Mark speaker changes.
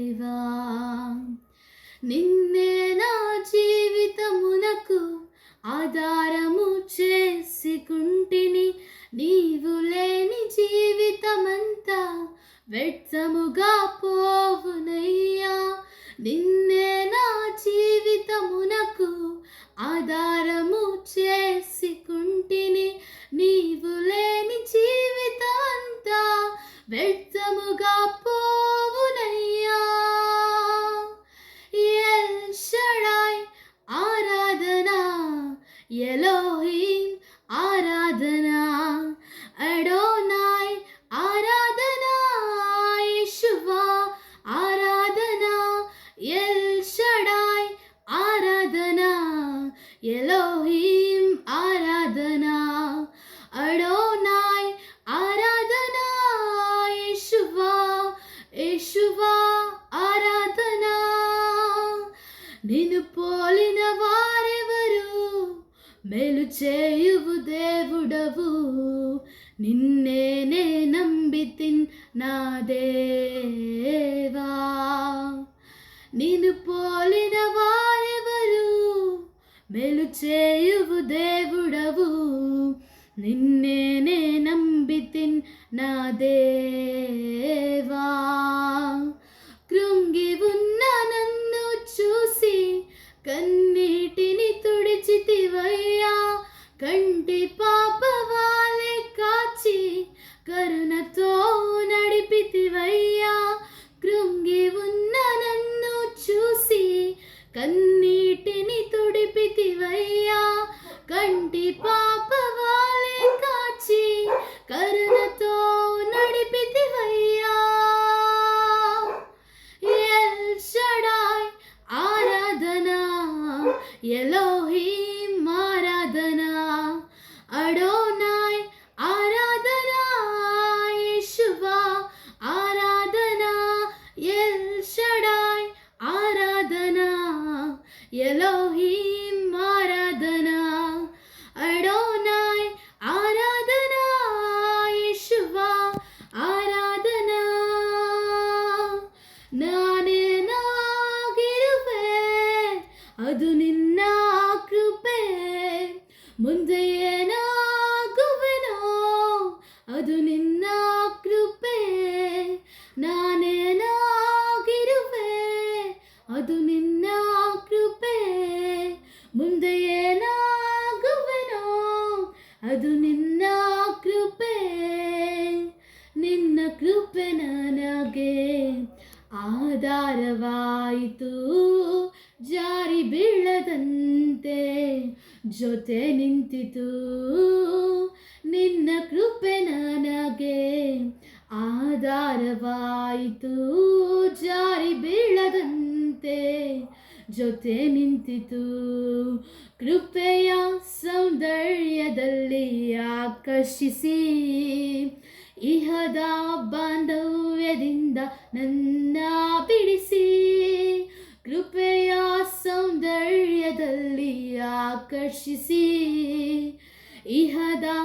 Speaker 1: దేవా. నిన్నే నా జీవితమునకు ఆధారము చేసుకుంటిని. నీవు లేని జీవితమంతా వ్యర్థముగా పోవునయ్యా. నిన్నే నా జీవితమునకు ఆధారము చేసుకుంటిని. నీవు లేని జీవితమంతా వ్యర్థముగా పోవునయ్యా. ఎల్ షడాయ్ ఆరాధనా, ఎలోహిం ఆరాధనా, అడోనాయ్ ఆరాధనా, యెషువా ఆరాధనా, ఎల్ షడాయ్ ఆరాధనా, ఎలోహిం ఆరాధనా, అడోనాయ్ ఆరాధనా, యెషువా యెషువా ఆరాధనా. నిన్ను పోలిన వారెవరు? మేలు చేయువు దేవుడవు. నిన్నేనే నంబితిన్ నా దేవా. నిన్ను పోలిన వారెవరు? మేలు చేయువు దేవుడవు. నిన్నేనే నంబితిన్ నా దేవా. కృంగి ఉన్న నన్ను చూసి కన్నీటిని తుడిచితివయ్యా. కంటి పాప వాలే కాచి కరుణతో నడిపితివయ్యా. కృంగి ఉన్న నన్ను చూసి కన్నీటిని తుడిపితివయ్యా. కంటి పాప వాలే కాచి కరుణతో నడిపితివయ్యా. ఎల్ షడాయ్ ఆరాధనా, ఎలోహిం ఆరాధనా, అడోనాయ్ ఆరాధనా, యెషువా ఆరాధనా, ఎల్ షడాయ్ ఆరాధనా, ఎలోహిం ఆరాధనా, అడోనాయ్ ఆరాధనా, యెషువా ಆರಾಧನಾ. ನಾನೇ ನಾಗಿರುವೆ, ಅದು ನಿನ್ನ ಕೃಪೆ. ಮುಂದೆ ಏನಾಗುವೆನೋ, ಅದು ನಿನ್ನ ಕೃಪೆ. ನಾನೇ ನಾಗಿರುವೆ, ಅದು ನಿನ್ನ ಕೃಪೆ. ಮುಂದೆ ಏನಾಗುವೆನೋ, ಅದು ನಿನ್ನ ಕೃಪೆ. ನಿನ್ನ ಕೃಪೆ ನನಗೆ ಆಧಾರವಾಯಿತು. ಜಾರಿ ಬೀಳದಂತೆ ಜೊತೆ ನಿಂತಿತು. ನಿನ್ನ ಕೃಪೆ ನನಗೆ ಆಧಾರವಾಯಿತು. ಜಾರಿ ಬೀಳದಂತೆ ಜೊತೆ ನಿಂತಿತು. ಕೃಪೆಯ ಸೌಂದರ್ಯದಲ್ಲಿ ಆಕರ್ಷಿಸಿ ಇಹದ ಬಾಂಧವ್ಯದಿಂದ ನನ್ನ ಬಿಡಿಸಿ. ಕೃಪೆಯ ಸೌಂದರ್ಯದಲ್ಲಿ ಆಕರ್ಷಿಸಿ ಇಹದ